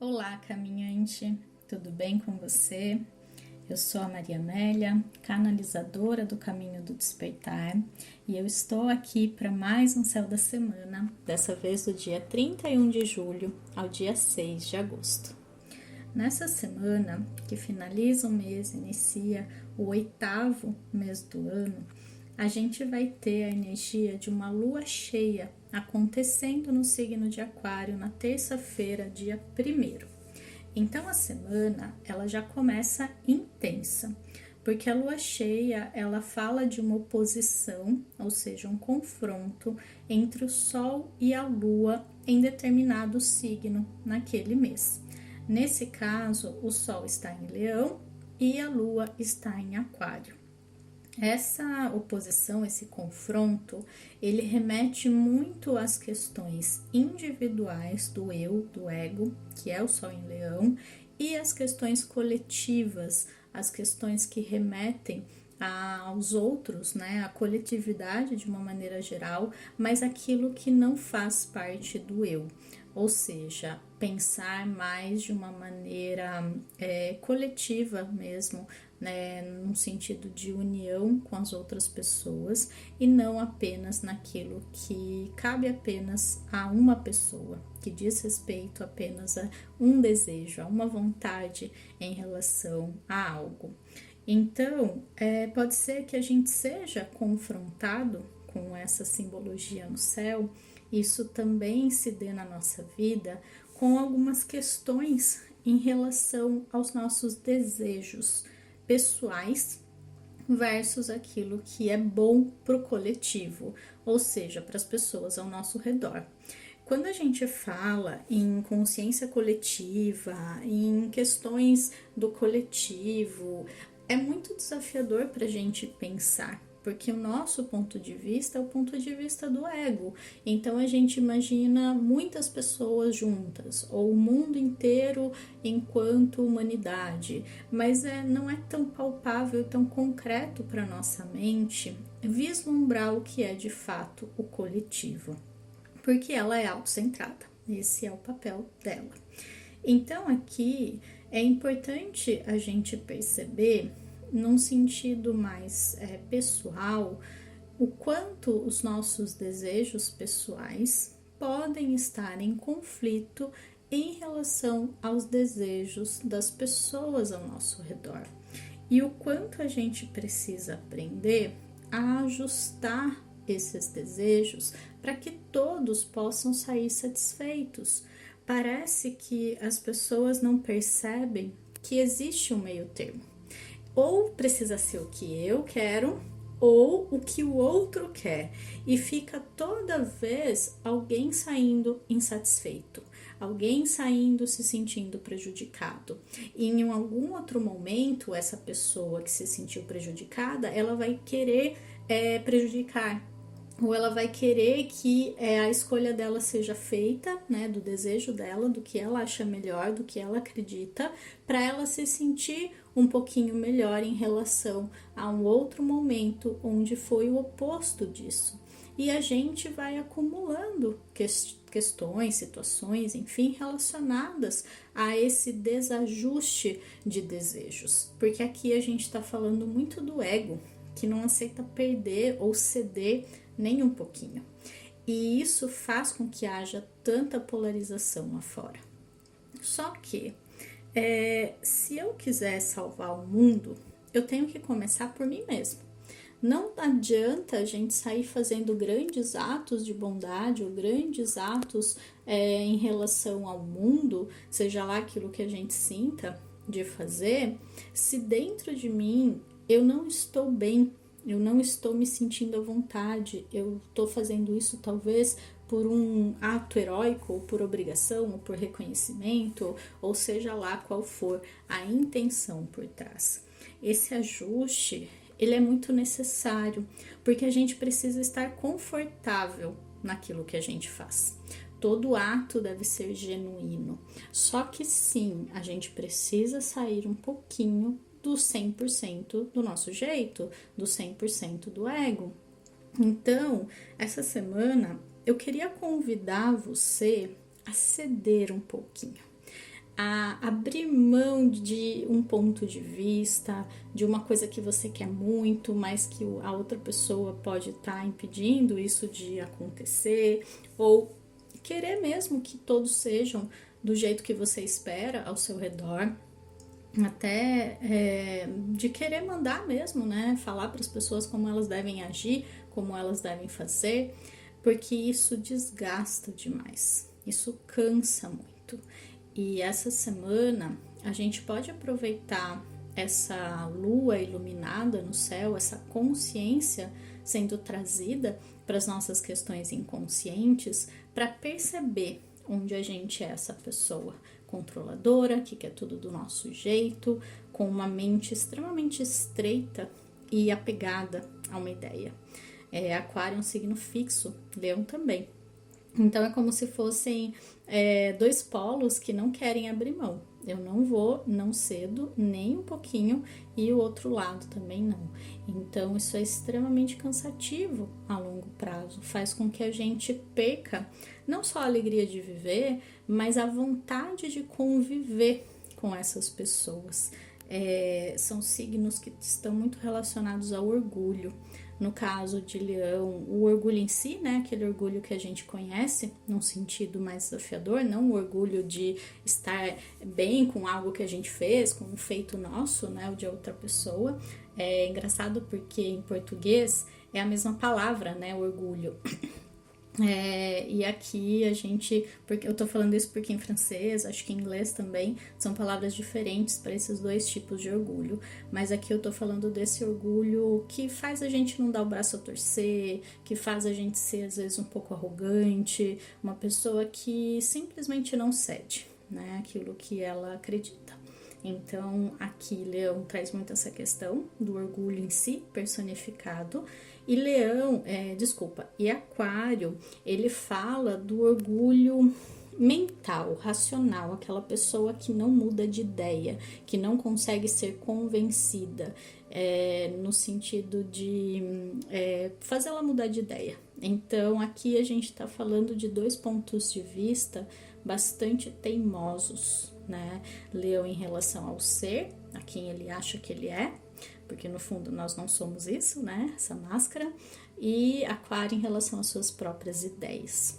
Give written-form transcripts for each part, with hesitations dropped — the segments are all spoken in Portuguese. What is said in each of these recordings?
Olá, caminhante, tudo bem com você? Eu sou a Maria Amélia, canalizadora do Caminho do Despertar, e eu estou aqui para mais um Céu da Semana, dessa vez do dia 31 de julho ao dia 6 de agosto. Nessa semana, que finaliza o mês, inicia o 8º mês do ano, a gente vai ter a energia de uma lua cheia acontecendo no signo de Aquário na terça-feira, dia 1º. Então a semana ela já começa intensa, porque a lua cheia ela fala de uma oposição, ou seja, um confronto entre o Sol e a Lua em determinado signo naquele mês. Nesse caso, o Sol está em Leão e a Lua está em Aquário. Essa oposição, esse confronto, ele remete muito às questões individuais do eu, do ego, que é o Sol em Leão, e as questões coletivas, as questões que remetem aos outros, né, a coletividade de uma maneira geral, mas aquilo que não faz parte do eu. Ou seja, pensar mais de uma maneira coletiva mesmo, né, num sentido de união com as outras pessoas e não apenas naquilo que cabe apenas a uma pessoa, que diz respeito apenas a um desejo, a uma vontade em relação a algo. Então, pode ser que a gente seja confrontado com essa simbologia no céu. Isso também se dê na nossa vida com algumas questões em relação aos nossos desejos pessoais versus aquilo que é bom para o coletivo, ou seja, para as pessoas ao nosso redor. Quando a gente fala em consciência coletiva, em questões do coletivo, é muito desafiador para a gente pensar, porque o nosso ponto de vista é o ponto de vista do ego. Então a gente imagina muitas pessoas juntas, ou o mundo inteiro enquanto humanidade, mas não é tão palpável, tão concreto para nossa mente vislumbrar o que é de fato o coletivo, porque ela é autocentrada, esse é o papel dela. Então aqui é importante a gente perceber, num sentido mais pessoal, o quanto os nossos desejos pessoais podem estar em conflito em relação aos desejos das pessoas ao nosso redor. E o quanto a gente precisa aprender a ajustar esses desejos para que todos possam sair satisfeitos. Parece que as pessoas não percebem que existe um meio termo. Ou precisa ser o que eu quero, ou o que o outro quer. E fica toda vez alguém saindo insatisfeito, alguém saindo se sentindo prejudicado. E em algum outro momento, essa pessoa que se sentiu prejudicada, ela vai querer prejudicar, ou ela vai querer que a escolha dela seja feita, né, do desejo dela, do que ela acha melhor, do que ela acredita, para ela se sentir um pouquinho melhor em relação a um outro momento onde foi o oposto disso. E a gente vai acumulando questões, situações, enfim, relacionadas a esse desajuste de desejos. Porque aqui a gente está falando muito do ego, que não aceita perder ou ceder nem um pouquinho. E isso faz com que haja tanta polarização lá fora. Só que, se eu quiser salvar o mundo, eu tenho que começar por mim mesmo. Não adianta a gente sair fazendo grandes atos de bondade ou grandes atos em relação ao mundo, seja lá aquilo que a gente sinta de fazer, se dentro de mim eu não estou bem, eu não estou me sentindo à vontade, eu estou fazendo isso talvez por um ato heróico, ou por obrigação, ou por reconhecimento, ou seja lá qual for a intenção por trás. Esse ajuste, ele é muito necessário, porque a gente precisa estar confortável naquilo que a gente faz. Todo ato deve ser genuíno, só que sim, a gente precisa sair um pouquinho do 100% do nosso jeito, do 100% do ego. Então, essa semana eu queria convidar você a ceder um pouquinho, a abrir mão de um ponto de vista, de uma coisa que você quer muito, mas que a outra pessoa pode estar impedindo isso de acontecer, ou querer mesmo que todos sejam do jeito que você espera ao seu redor, até de querer mandar mesmo, né? Falar para as pessoas como elas devem agir, como elas devem fazer, porque isso desgasta demais, isso cansa muito. E essa semana a gente pode aproveitar essa lua iluminada no céu, essa consciência sendo trazida para as nossas questões inconscientes, para perceber onde a gente é essa pessoa controladora, que quer tudo do nosso jeito, com uma mente extremamente estreita e apegada a uma ideia. Aquário é um signo fixo, Leão também. Então é como se fossem dois polos que não querem abrir mão. Eu não vou, não cedo, nem um pouquinho, e o outro lado também não. Então isso é extremamente cansativo a longo prazo. Faz com que a gente perca não só a alegria de viver, mas a vontade de conviver com essas pessoas. São signos que estão muito relacionados ao orgulho. No caso de Leão, o orgulho em si, né, aquele orgulho que a gente conhece, num sentido mais desafiador, não o orgulho de estar bem com algo que a gente fez, com um feito nosso, né, ou de outra pessoa. É engraçado porque em português é a mesma palavra, né, orgulho. E aqui a gente, porque eu tô falando isso porque em francês, acho que em inglês também, são palavras diferentes para esses dois tipos de orgulho, mas aqui eu tô falando desse orgulho que faz a gente não dar o braço a torcer, que faz a gente ser às vezes um pouco arrogante, uma pessoa que simplesmente não cede, né, aquilo que ela acredita. Então, aqui Leão traz muito essa questão do orgulho em si, personificado, e e Aquário, ele fala do orgulho mental, racional, aquela pessoa que não muda de ideia, que não consegue ser convencida, no sentido de fazer ela mudar de ideia. Então, aqui a gente está falando de dois pontos de vista bastante teimosos, né? Leão em relação ao ser, a quem ele acha que ele é, porque no fundo nós não somos isso, né? Essa máscara. E Aquário em relação às suas próprias ideias.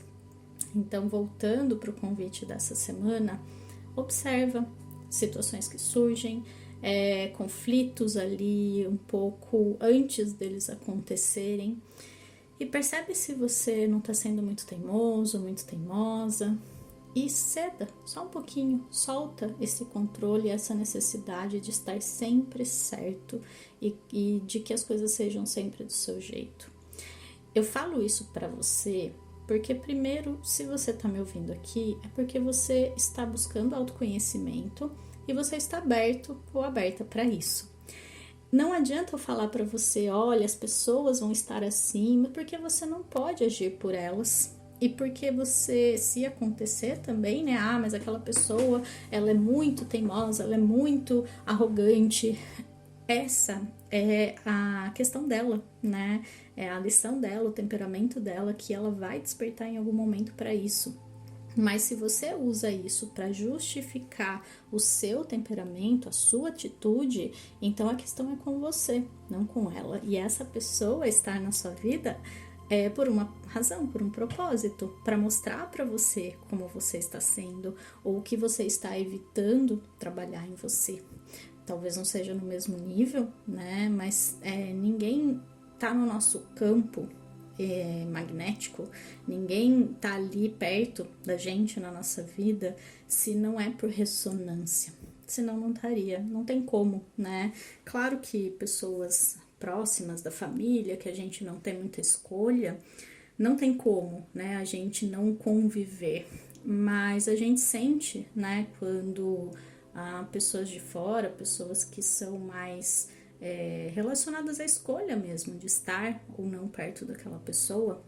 Então, voltando para o convite dessa semana, observa situações que surgem, conflitos ali um pouco antes deles acontecerem, e percebe se você não está sendo muito teimoso, muito teimosa, e ceda só um pouquinho, solta esse controle, essa necessidade de estar sempre certo e de que as coisas sejam sempre do seu jeito. Eu falo isso para você porque, primeiro, se você está me ouvindo aqui, é porque você está buscando autoconhecimento e você está aberto ou aberta para isso. Não adianta eu falar para você, olha, as pessoas vão estar assim, porque você não pode agir por elas. E porque você, se acontecer também, né? Mas aquela pessoa, ela é muito teimosa, ela é muito arrogante. Essa é a questão dela, né? É a lição dela, o temperamento dela, que ela vai despertar em algum momento para isso. Mas se você usa isso para justificar o seu temperamento, a sua atitude, então a questão é com você, não com ela. E essa pessoa estar na sua vida por uma razão, por um propósito, para mostrar para você como você está sendo ou o que você está evitando trabalhar em você. Talvez não seja no mesmo nível, né? Mas ninguém tá no nosso campo magnético, ninguém tá ali perto da gente na nossa vida se não é por ressonância. Senão não estaria, não tem como, né? Claro que pessoas próximas da família, que a gente não tem muita escolha, não tem como, né, a gente não conviver, mas a gente sente, né, quando pessoas de fora, pessoas que são mais relacionadas à escolha mesmo, de estar ou não perto daquela pessoa,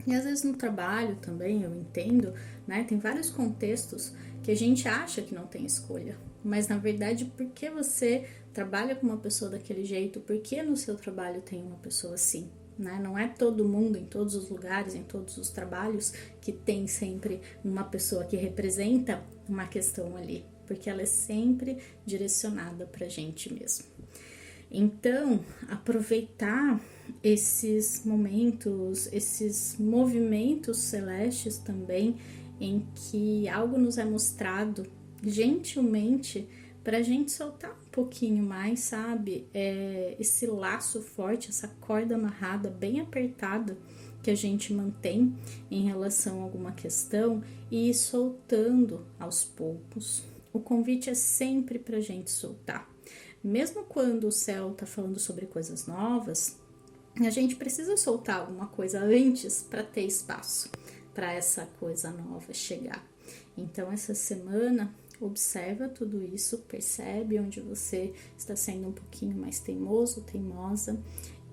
e às vezes no trabalho também, eu entendo, né, tem vários contextos que a gente acha que não tem escolha, mas na verdade, porque você trabalha com uma pessoa daquele jeito, porque no seu trabalho tem uma pessoa assim, né? Não é todo mundo, em todos os lugares, em todos os trabalhos, que tem sempre uma pessoa que representa uma questão ali, porque ela é sempre direcionada para a gente mesmo. Então, aproveitar esses momentos, esses movimentos celestes também, em que algo nos é mostrado gentilmente para a gente soltar um pouquinho mais, sabe? Esse laço forte, essa corda amarrada, bem apertada, que a gente mantém em relação a alguma questão e ir soltando aos poucos. O convite é sempre para a gente soltar. Mesmo quando o céu está falando sobre coisas novas, a gente precisa soltar alguma coisa antes para ter espaço para essa coisa nova chegar. Então, essa semana, observa tudo isso, percebe onde você está sendo um pouquinho mais teimoso, teimosa,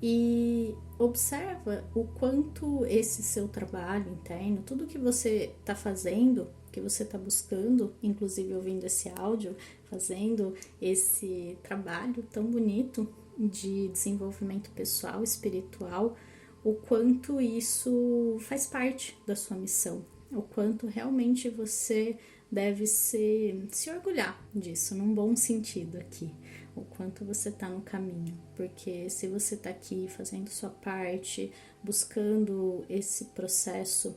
e observa o quanto esse seu trabalho interno, tudo que você está fazendo, que você está buscando, inclusive ouvindo esse áudio, fazendo esse trabalho tão bonito de desenvolvimento pessoal, espiritual, o quanto isso faz parte da sua missão, o quanto realmente você deve se orgulhar disso, num bom sentido aqui, o quanto você está no caminho, porque se você está aqui fazendo sua parte, buscando esse processo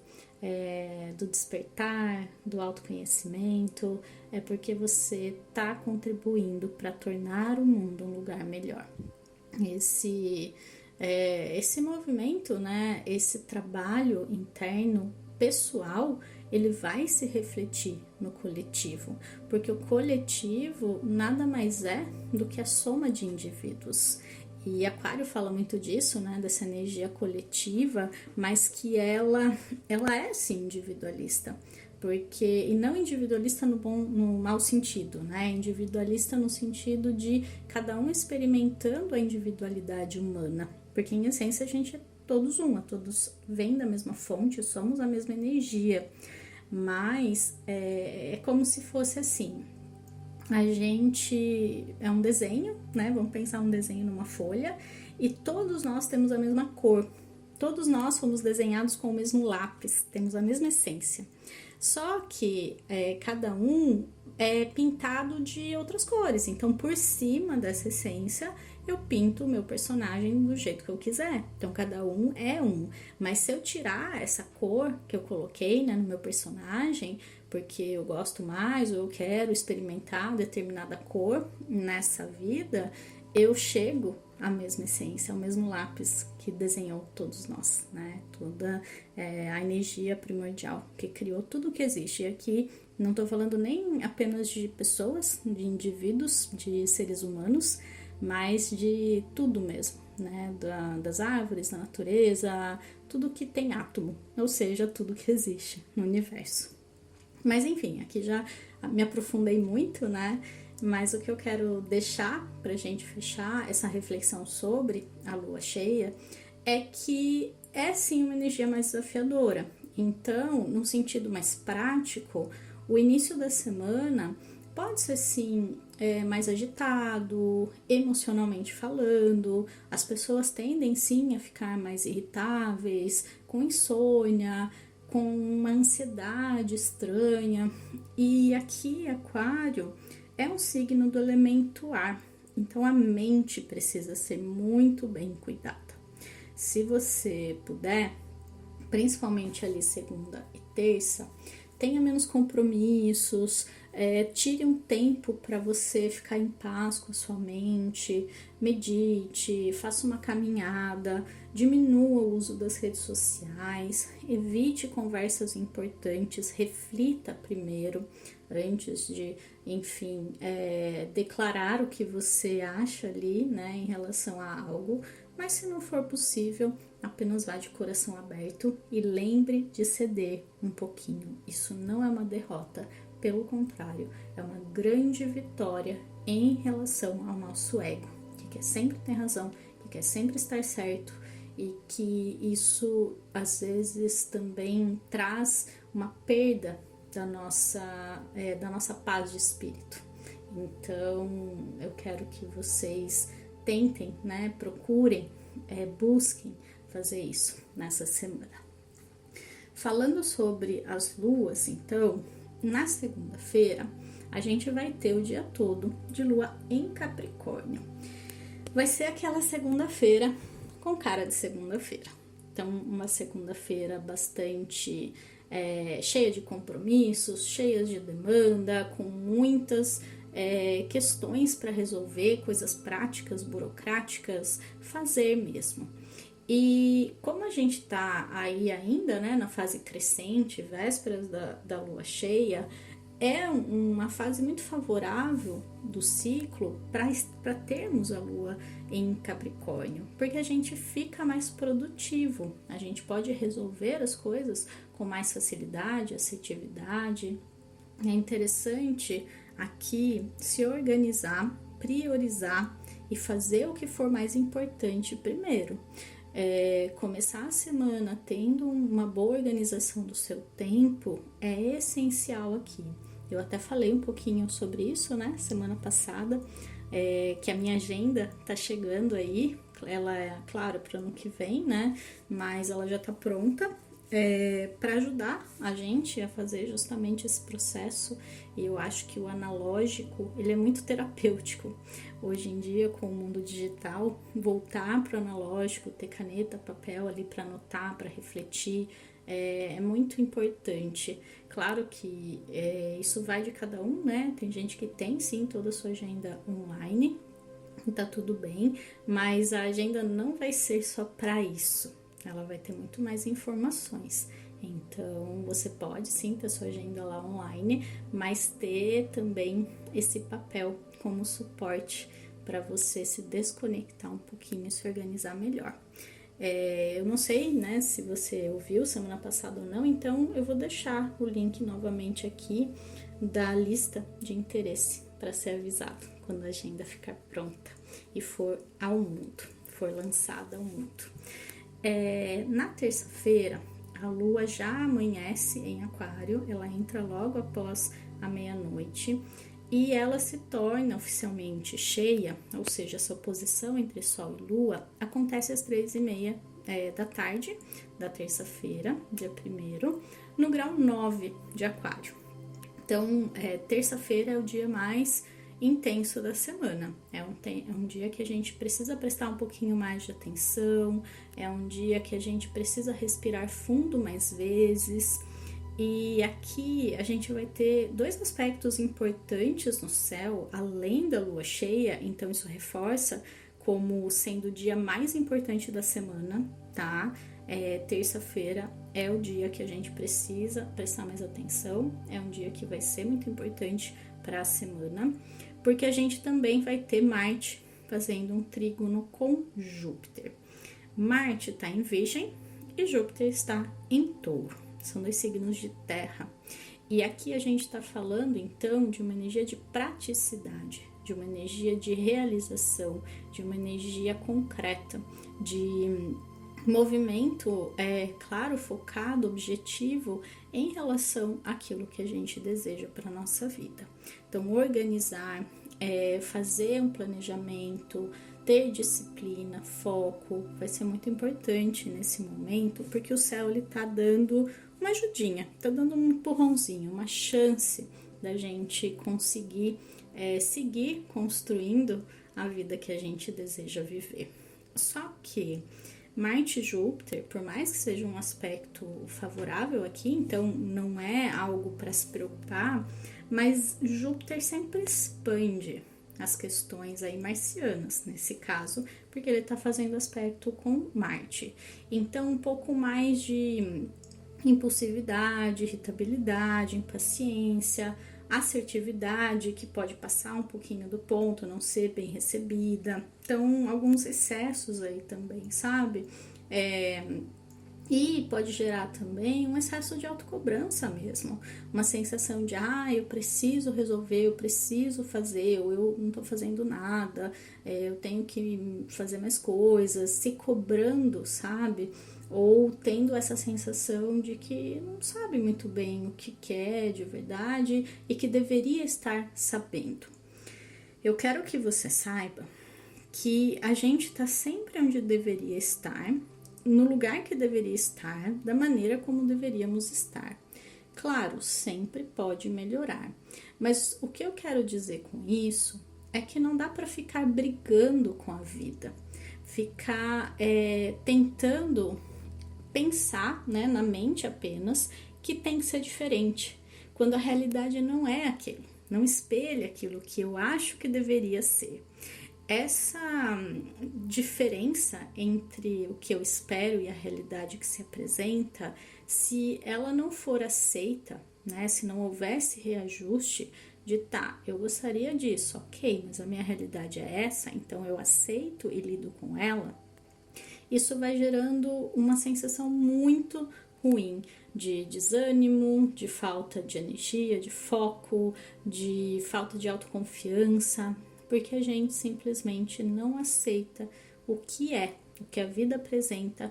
do despertar, do autoconhecimento, é porque você está contribuindo para tornar o mundo um lugar melhor. Esse movimento, né, esse trabalho interno pessoal, ele vai se refletir no coletivo, porque o coletivo nada mais é do que a soma de indivíduos. E Aquário fala muito disso, né, dessa energia coletiva, mas que ela é sim individualista, porque, e não individualista no mau sentido, né, individualista no sentido de cada um experimentando a individualidade humana, porque em essência a gente é todos uma, todos vêm da mesma fonte, somos a mesma energia, mas é como se fosse assim, a gente é um desenho, né? Vamos pensar um desenho numa folha e todos nós temos a mesma cor. Todos nós fomos desenhados com o mesmo lápis, temos a mesma essência. Só que cada um é pintado de outras cores. Então, por cima dessa essência, eu pinto o meu personagem do jeito que eu quiser. Então, cada um é um. Mas se eu tirar essa cor que eu coloquei, né, no meu personagem, porque eu gosto mais ou eu quero experimentar determinada cor nessa vida, eu chego à mesma essência, ao mesmo lápis que desenhou todos nós, né? Toda a energia primordial que criou tudo que existe. E aqui não estou falando nem apenas de pessoas, de indivíduos, de seres humanos, mas de tudo mesmo, né? Das árvores, da natureza, tudo que tem átomo, ou seja, tudo que existe no universo. Mas enfim, aqui já me aprofundei muito, né? Mas o que eu quero deixar pra gente fechar essa reflexão sobre a lua cheia é que é sim uma energia mais desafiadora. Então, num sentido mais prático, o início da semana pode ser sim mais agitado, emocionalmente falando, as pessoas tendem sim a ficar mais irritáveis, com insônia, com uma ansiedade estranha. E aqui, Aquário, é um signo do elemento ar, então a mente precisa ser muito bem cuidada. Se você puder, principalmente ali segunda e terça, tenha menos compromissos, tire um tempo para você ficar em paz com a sua mente, medite, faça uma caminhada, diminua o uso das redes sociais, evite conversas importantes, reflita primeiro, antes de, enfim, declarar o que você acha ali, né, em relação a algo, mas se não for possível, apenas vá de coração aberto e lembre de ceder um pouquinho. Isso não é uma derrota, pelo contrário, é uma grande vitória em relação ao nosso ego, que quer sempre ter razão, que quer sempre estar certo e que isso às vezes também traz uma perda da nossa paz de espírito. Então, eu quero que vocês tentem, né, procurem, busquem fazer isso nessa semana. Falando sobre as luas, então, na segunda-feira, a gente vai ter o dia todo de lua em Capricórnio. Vai ser aquela segunda-feira com cara de segunda-feira. Então, uma segunda-feira bastante cheia de compromissos, cheia de demanda, com muitas questões para resolver, coisas práticas, burocráticas, fazer mesmo. E como a gente tá aí ainda, né, na fase crescente, vésperas da lua cheia, é uma fase muito favorável do ciclo para termos a lua em Capricórnio, porque a gente fica mais produtivo, a gente pode resolver as coisas com mais facilidade, assertividade. É interessante aqui se organizar, priorizar e fazer o que for mais importante primeiro. Começar a semana tendo uma boa organização do seu tempo é essencial aqui. Eu até falei um pouquinho sobre isso, né, semana passada, que a minha agenda tá chegando aí, ela é, claro, para o ano que vem, né, mas ela já tá pronta para ajudar a gente a fazer justamente esse processo. E eu acho que o analógico, ele é muito terapêutico. Hoje em dia, com o mundo digital, voltar para o analógico, ter caneta, papel ali para anotar, para refletir, é muito importante. Claro que isso vai de cada um, né? Tem gente que tem sim toda a sua agenda online, tá tudo bem, mas a agenda não vai ser só para isso. Ela vai ter muito mais informações. Então, você pode sim ter sua agenda lá online, mas ter também esse papel como suporte para você se desconectar um pouquinho e se organizar melhor. Eu não sei, né, se você ouviu semana passada ou não, então eu vou deixar o link novamente aqui da lista de interesse para ser avisado quando a agenda ficar pronta e for ao mundo, for lançada ao mundo. Na terça-feira, a lua já amanhece em Aquário, ela entra logo após a meia-noite e ela se torna oficialmente cheia, ou seja, essa oposição entre Sol e Lua acontece às 3h30 da tarde da terça-feira, dia 1º, no grau 9 de Aquário. Então, terça-feira é o dia mais intenso da semana. É um dia que a gente precisa prestar um pouquinho mais de atenção, é um dia que a gente precisa respirar fundo mais vezes. E aqui a gente vai ter dois aspectos importantes no céu, além da lua cheia, então isso reforça como sendo o dia mais importante da semana, tá? Terça-feira é o dia que a gente precisa prestar mais atenção, é um dia que vai ser muito importante para a semana, porque a gente também vai ter Marte fazendo um trígono com Júpiter. Marte está em Virgem e Júpiter está em Touro. São dois signos de terra. E aqui a gente está falando, então, de uma energia de praticidade, de uma energia de realização, de uma energia concreta, de movimento, claro, focado, objetivo em relação àquilo que a gente deseja para a nossa vida. Então, organizar, fazer um planejamento, ter disciplina, foco, vai ser muito importante nesse momento, porque o céu ele tá dando uma ajudinha, tá dando um empurrãozinho, uma chance da gente conseguir seguir construindo a vida que a gente deseja viver. Só que Marte e Júpiter, por mais que seja um aspecto favorável aqui, então não é algo para se preocupar, mas Júpiter sempre expande as questões aí marcianas, nesse caso, porque ele está fazendo aspecto com Marte. Então, um pouco mais de impulsividade, irritabilidade, impaciência, assertividade, que pode passar um pouquinho do ponto, não ser bem recebida. Então, alguns excessos aí também, sabe? E pode gerar também um excesso de autocobrança mesmo, uma sensação de, eu preciso resolver, eu preciso fazer, ou eu não tô fazendo nada, eu tenho que fazer mais coisas, se cobrando, sabe? Ou tendo essa sensação de que não sabe muito bem o que quer de verdade e que deveria estar sabendo. Eu quero que você saiba que a gente tá sempre onde deveria estar, no lugar que deveria estar, da maneira como deveríamos estar. Claro, sempre pode melhorar, mas o que eu quero dizer com isso é que não dá para ficar brigando com a vida, ficar tentando pensar, né, na mente apenas que tem que ser diferente, quando a realidade não é aquilo, não espelha aquilo que eu acho que deveria ser. Essa diferença entre o que eu espero e a realidade que se apresenta, se ela não for aceita, né, se não houvesse reajuste de tá, eu gostaria disso, ok, mas a minha realidade é essa, então eu aceito e lido com ela, isso vai gerando uma sensação muito ruim de desânimo, de falta de energia, de foco, de falta de autoconfiança, porque a gente simplesmente não aceita o que a vida apresenta,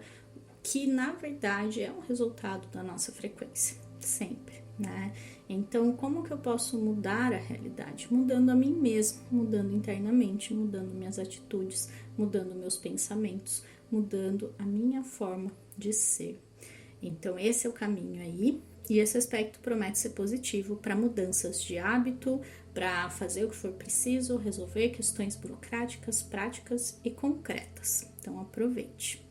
que na verdade é um resultado da nossa frequência, sempre, né? Então, como que eu posso mudar a realidade? Mudando a mim mesmo, mudando internamente, mudando minhas atitudes, mudando meus pensamentos, mudando a minha forma de ser. Então, esse é o caminho aí, e esse aspecto promete ser positivo para mudanças de hábito, para fazer o que for preciso, resolver questões burocráticas, práticas e concretas. Então, aproveite.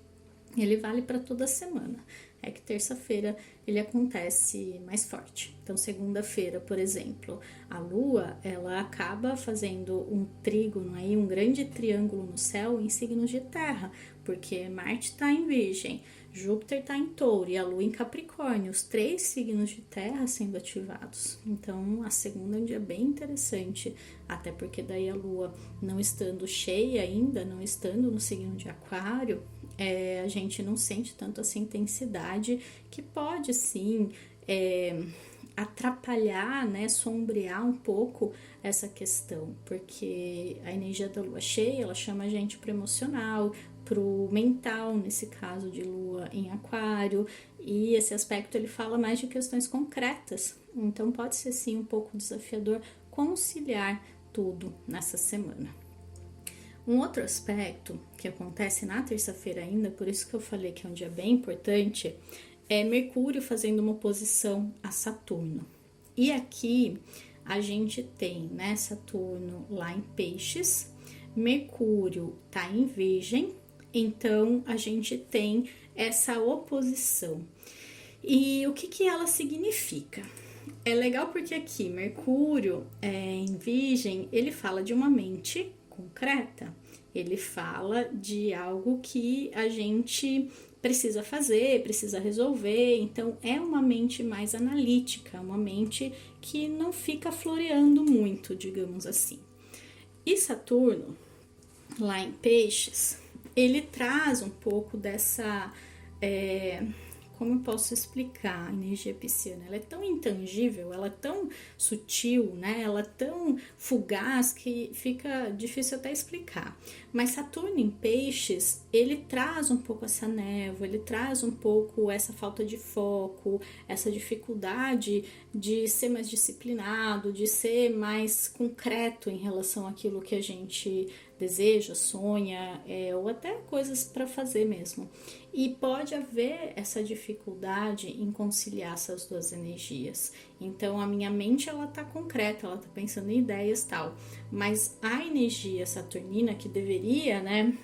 Ele vale para toda semana. É que terça-feira ele acontece mais forte. Então, segunda-feira, por exemplo, a Lua, ela acaba fazendo um trígono aí, um grande triângulo no céu em signos de terra, porque Marte está em Virgem, Júpiter está em Touro e a Lua em Capricórnio, os 3 signos de terra sendo ativados. Então, a segunda é um dia bem interessante, até porque daí a Lua não estando cheia ainda, não estando no signo de Aquário, a gente não sente tanto essa intensidade que pode sim atrapalhar, né, sombrear um pouco essa questão, porque a energia da lua cheia, ela chama a gente pro emocional, pro mental, nesse caso de lua em aquário, e esse aspecto ele fala mais de questões concretas, então pode ser sim um pouco desafiador conciliar tudo nessa semana. Um outro aspecto que acontece na terça-feira ainda, por isso que eu falei que é um dia bem importante, é Mercúrio fazendo uma oposição a Saturno. E aqui a gente tem, né, Saturno lá em Peixes, Mercúrio tá em Virgem, então a gente tem essa oposição. E o que ela significa? É legal porque aqui Mercúrio em Virgem, ele fala de uma mente concreta, ele fala de algo que a gente precisa fazer, precisa resolver, então é uma mente mais analítica, uma mente que não fica floreando muito, digamos assim. E Saturno, lá em Peixes, ele traz um pouco dessa... como eu posso explicar a energia pisciana? Ela é tão intangível, ela é tão sutil, né? Ela é tão fugaz que fica difícil até explicar. Mas Saturno em Peixes, ele traz um pouco essa névoa, ele traz um pouco essa falta de foco, essa dificuldade de ser mais disciplinado, de ser mais concreto em relação àquilo que a gente deseja, sonha, ou até coisas para fazer mesmo. E pode haver essa dificuldade em conciliar essas duas energias. Então a minha mente ela tá concreta, ela tá pensando em ideias tal, mas a energia saturnina que deveria, né,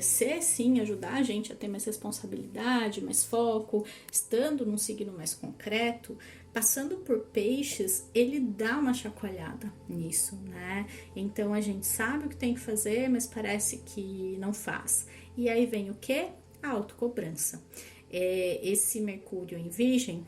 ser sim ajudar a gente a ter mais responsabilidade, mais foco, estando num signo mais concreto, passando por Peixes, ele dá uma chacoalhada nisso, né? Então a gente sabe o que tem que fazer, mas parece que não faz. E aí vem o quê? A autocobrança. Esse Mercúrio em Virgem,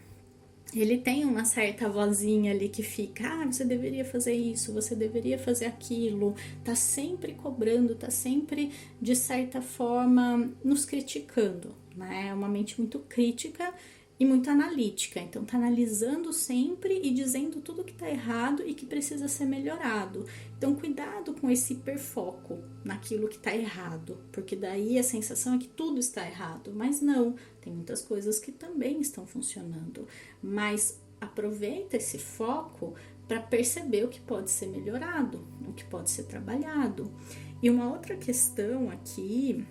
ele tem uma certa vozinha ali que fica, você deveria fazer isso, você deveria fazer aquilo, tá sempre cobrando, tá sempre, de certa forma, nos criticando, né? É uma mente muito crítica e muito analítica, então tá analisando sempre e dizendo tudo que tá errado e que precisa ser melhorado. Então cuidado com esse hiperfoco naquilo que tá errado, porque daí a sensação é que tudo está errado, mas não, tem muitas coisas que também estão funcionando, mas aproveita esse foco para perceber o que pode ser melhorado, o que pode ser trabalhado. E uma outra questão aqui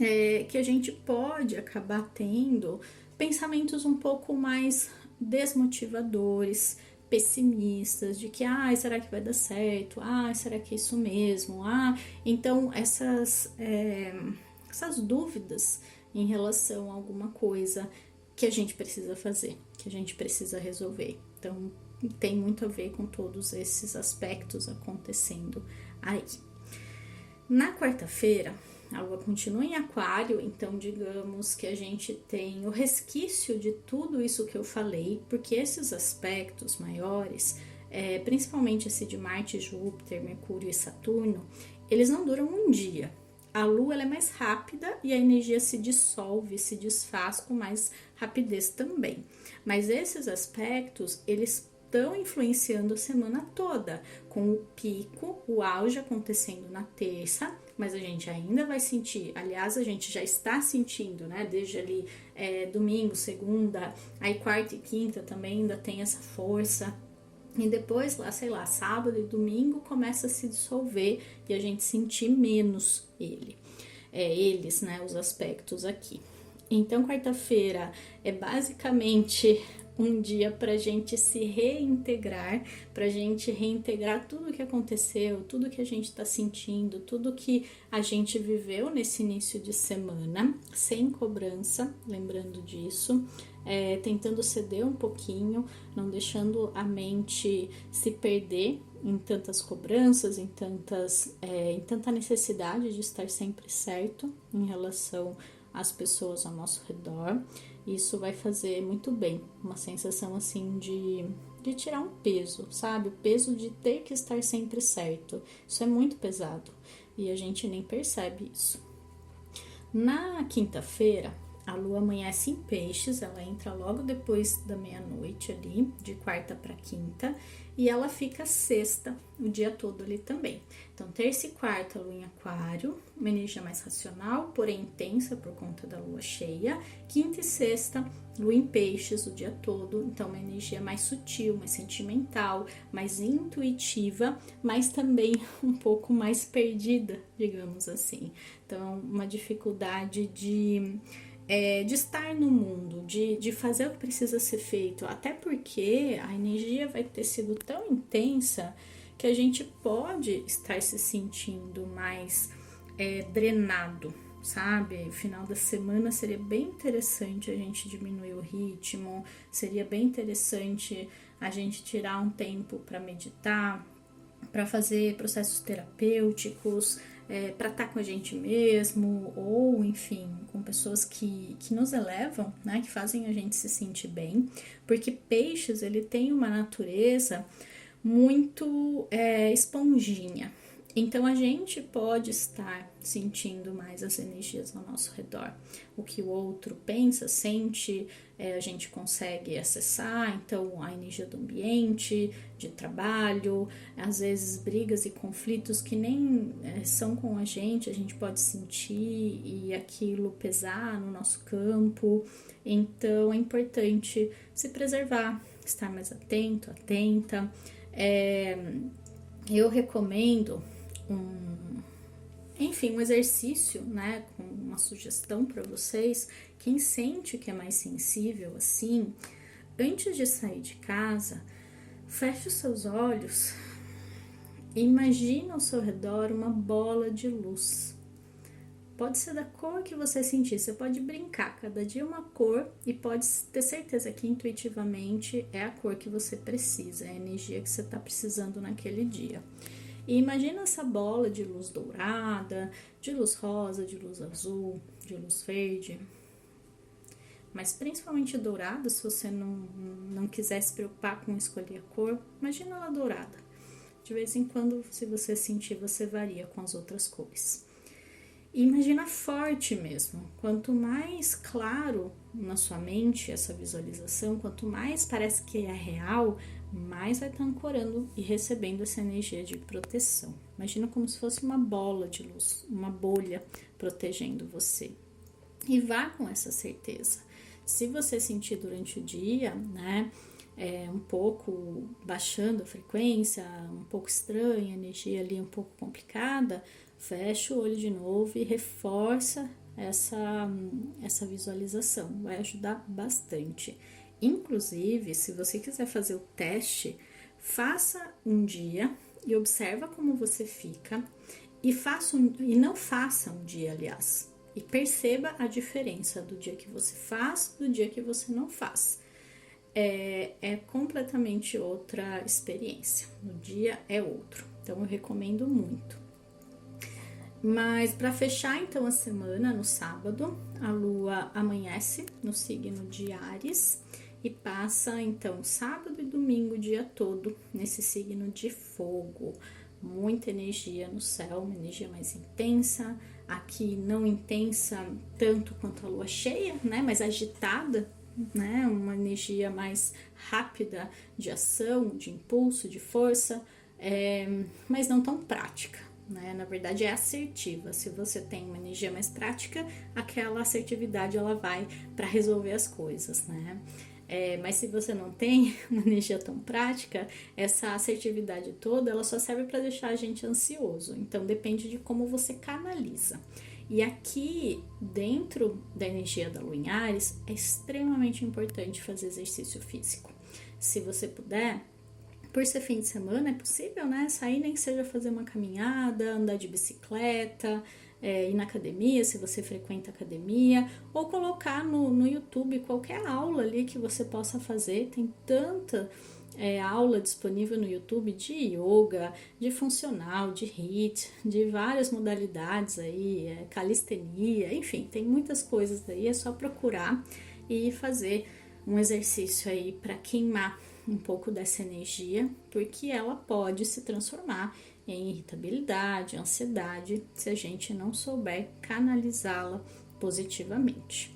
é que a gente pode acabar tendo pensamentos um pouco mais desmotivadores, pessimistas, de que, será que vai dar certo? Será que é isso mesmo? Então essas dúvidas em relação a alguma coisa que a gente precisa fazer, que a gente precisa resolver. Então, tem muito a ver com todos esses aspectos acontecendo aí. Na quarta-feira, a Lua continua em Aquário, então digamos que a gente tem o resquício de tudo isso que eu falei, porque esses aspectos maiores, principalmente esse de Marte, Júpiter, Mercúrio e Saturno, eles não duram um dia. A Lua ela é mais rápida e a energia se dissolve, se desfaz com mais rapidez também. Mas esses aspectos, eles estão influenciando a semana toda, com o pico, o auge acontecendo na terça, mas a gente ainda vai sentir, aliás, a gente já está sentindo, né, desde ali domingo, segunda, aí quarta e quinta também ainda tem essa força, e depois lá, sei lá, sábado e domingo começa a se dissolver e a gente sentir menos eles, né, os aspectos aqui. Então, quarta-feira é basicamente um dia para a gente se reintegrar, para a gente reintegrar tudo que aconteceu, tudo que a gente está sentindo, tudo que a gente viveu nesse início de semana, sem cobrança, lembrando disso, tentando ceder um pouquinho, não deixando a mente se perder em tantas cobranças, em tanta necessidade de estar sempre certo em relação às pessoas ao nosso redor. Isso vai fazer muito bem, uma sensação assim de tirar um peso, sabe? O peso de ter que estar sempre certo. Isso é muito pesado e a gente nem percebe isso. Na quinta-feira, a Lua amanhece em Peixes, ela entra logo depois da meia-noite ali, de quarta para quinta, e ela fica sexta o dia todo ali também. Então, terça e quarta, Lua em Aquário, uma energia mais racional, porém intensa por conta da Lua cheia. Quinta e sexta, Lua em Peixes o dia todo, então uma energia mais sutil, mais sentimental, mais intuitiva, mas também um pouco mais perdida, digamos assim. Então, uma dificuldade de estar no mundo, de fazer o que precisa ser feito, até porque a energia vai ter sido tão intensa que a gente pode estar se sentindo mais drenado, sabe? No final da semana seria bem interessante a gente diminuir o ritmo, seria bem interessante a gente tirar um tempo para meditar, para fazer processos terapêuticos, para estar com a gente mesmo, ou enfim, com pessoas que nos elevam, né, que fazem a gente se sentir bem, porque Peixes ele tem uma natureza muito esponjinha. Então a gente pode estar sentindo mais as energias ao nosso redor. O que o outro pensa, sente, a gente consegue acessar. Então a energia do ambiente, de trabalho, às vezes brigas e conflitos que nem são com a gente pode sentir e aquilo pesar no nosso campo. Então é importante se preservar, estar mais atento, atenta. Eu recomendo um exercício, né, com uma sugestão para vocês. Quem sente que é mais sensível assim, antes de sair de casa, feche os seus olhos e imagine ao seu redor uma bola de luz. Pode ser da cor que você sentir, você pode brincar, cada dia uma cor, e pode ter certeza que intuitivamente é a cor que você precisa, é a energia que você está precisando naquele dia. E imagina essa bola de luz dourada, de luz rosa, de luz azul, de luz verde, mas principalmente dourada. Se você não quiser se preocupar com escolher a cor, imagina ela dourada. De vez em quando, se você sentir, você varia com as outras cores. E imagina forte mesmo, quanto mais claro na sua mente essa visualização, quanto mais parece que é real, mais vai estar ancorando e recebendo essa energia de proteção. Imagina como se fosse uma bola de luz, uma bolha protegendo você. E vá com essa certeza. Se você sentir durante o dia, né, um pouco baixando a frequência, um pouco estranha, a energia ali um pouco complicada, fecha o olho de novo e reforça essa visualização, vai ajudar bastante. Inclusive, se você quiser fazer o teste, faça um dia e observa como você fica e não faça um dia, aliás, e perceba a diferença do dia que você faz do dia que você não faz. É completamente outra experiência, o dia é outro, então eu recomendo muito. Mas para fechar então a semana, no sábado, a lua amanhece no signo de Áries e passa então sábado e domingo o dia todo nesse signo de fogo. Muita energia no céu, uma energia mais intensa, aqui não intensa tanto quanto a lua cheia, né, mas agitada, né, uma energia mais rápida de ação, de impulso, de força, mas não tão prática, né? Na verdade é assertiva. Se você tem uma energia mais prática, aquela assertividade ela vai para resolver as coisas, né? Mas se você não tem uma energia tão prática, essa assertividade toda ela só serve para deixar a gente ansioso. Então depende de como você canaliza. E aqui, dentro da energia da Lua em Áries, é extremamente importante fazer exercício físico. Se você puder, por ser fim de semana, é possível, né? Sair nem que seja fazer uma caminhada, andar de bicicleta, ir na academia, se você frequenta academia, ou colocar no YouTube qualquer aula ali que você possa fazer. Tem tanta aula disponível no YouTube de yoga, de funcional, de HIIT, de várias modalidades aí, calistenia, enfim, tem muitas coisas aí, é só procurar e fazer um exercício aí para queimar um pouco dessa energia, porque ela pode se transformar em irritabilidade, ansiedade, se a gente não souber canalizá-la positivamente.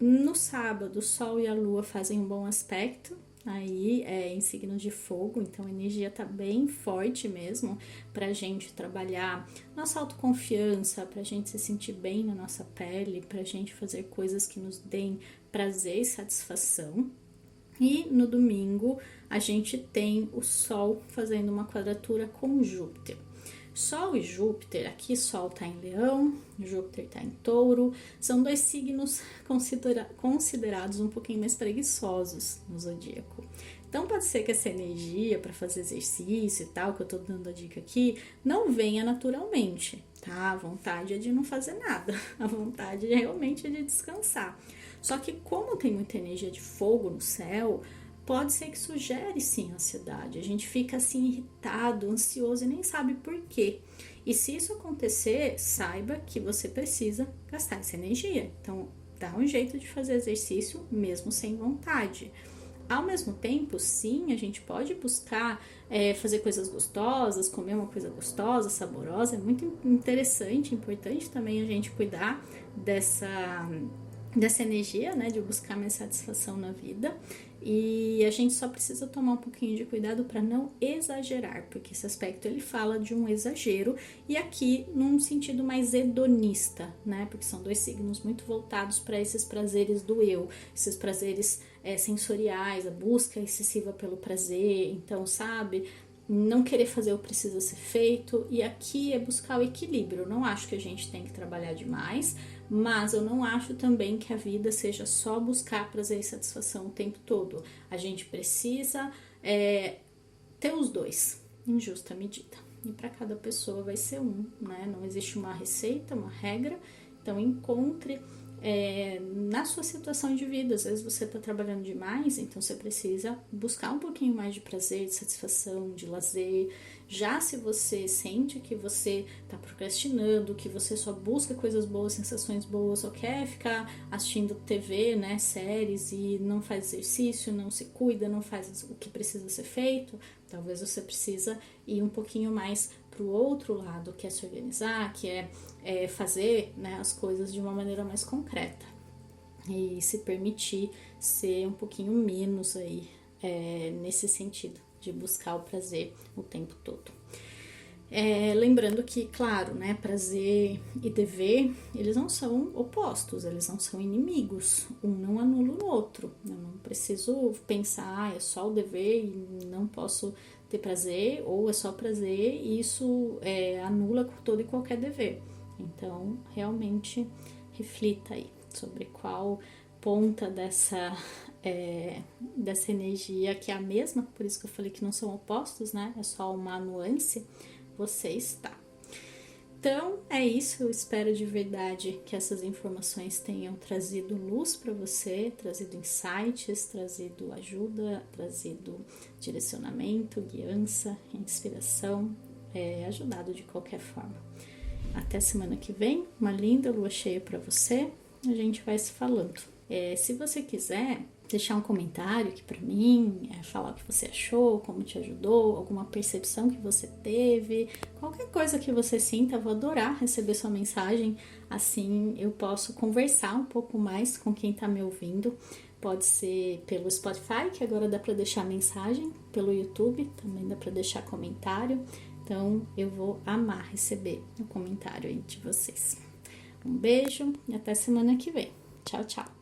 No sábado, o Sol e a Lua fazem um bom aspecto, aí em signos de fogo, então a energia tá bem forte mesmo pra gente trabalhar nossa autoconfiança, pra gente se sentir bem na nossa pele, pra gente fazer coisas que nos deem prazer e satisfação. E no domingo a gente tem o Sol fazendo uma quadratura com Júpiter. Sol e Júpiter, aqui Sol está em Leão, Júpiter está em Touro, são dois signos considerados um pouquinho mais preguiçosos no zodíaco. Então pode ser que essa energia para fazer exercício e tal, que eu tô dando a dica aqui, não venha naturalmente, tá? A vontade é de não fazer nada, a vontade é realmente de descansar. Só que como tem muita energia de fogo no céu, pode ser que isso gere sim ansiedade. A gente fica assim irritado, ansioso e nem sabe por quê. E se isso acontecer, saiba que você precisa gastar essa energia. Então, dá um jeito de fazer exercício mesmo sem vontade. Ao mesmo tempo, sim, a gente pode buscar fazer coisas gostosas, comer uma coisa gostosa, saborosa. É muito interessante, importante também a gente cuidar dessa energia, né, de buscar mais satisfação na vida. E a gente só precisa tomar um pouquinho de cuidado para não exagerar, porque esse aspecto ele fala de um exagero e aqui num sentido mais hedonista, né? Porque são dois signos muito voltados para esses prazeres do eu, esses prazeres sensoriais, a busca excessiva pelo prazer. Então, sabe, não querer fazer o que precisa ser feito, e aqui é buscar o equilíbrio. Eu não acho que a gente tem que trabalhar demais, mas eu não acho também que a vida seja só buscar prazer e satisfação o tempo todo. A gente precisa ter os dois em justa medida. E para cada pessoa vai ser um, né? Não existe uma receita, uma regra. Então encontre na sua situação de vida. Às vezes você está trabalhando demais, então você precisa buscar um pouquinho mais de prazer, de satisfação, de lazer. Já se você sente que você está procrastinando, que você só busca coisas boas, sensações boas, só quer ficar assistindo TV, né, séries e não faz exercício, não se cuida, não faz o que precisa ser feito, talvez você precisa ir um pouquinho mais para o outro lado, que é se organizar, que é fazer, né, as coisas de uma maneira mais concreta e se permitir ser um pouquinho menos aí nesse sentido de buscar o prazer o tempo todo. Lembrando que, claro, né, prazer e dever, eles não são opostos, eles não são inimigos, um não anula o outro. Eu não preciso pensar, é só o dever e não posso ter prazer, ou é só prazer e isso anula todo e qualquer dever. Então, realmente, reflita aí sobre qual ponta dessa energia que é a mesma, por isso que eu falei que não são opostos, né? É só uma nuance, você está. Então é isso, eu espero de verdade que essas informações tenham trazido luz para você, trazido insights, trazido ajuda, trazido direcionamento, guiança, inspiração, ajudado de qualquer forma. Até semana que vem, uma linda lua cheia para você, a gente vai se falando. Se você quiser deixar um comentário aqui para mim, falar o que você achou, como te ajudou, alguma percepção que você teve, qualquer coisa que você sinta, eu vou adorar receber sua mensagem, assim eu posso conversar um pouco mais com quem está me ouvindo. Pode ser pelo Spotify, que agora dá para deixar mensagem, pelo YouTube também dá para deixar comentário, então eu vou amar receber o comentário aí de vocês. Um beijo e até semana que vem. Tchau, tchau!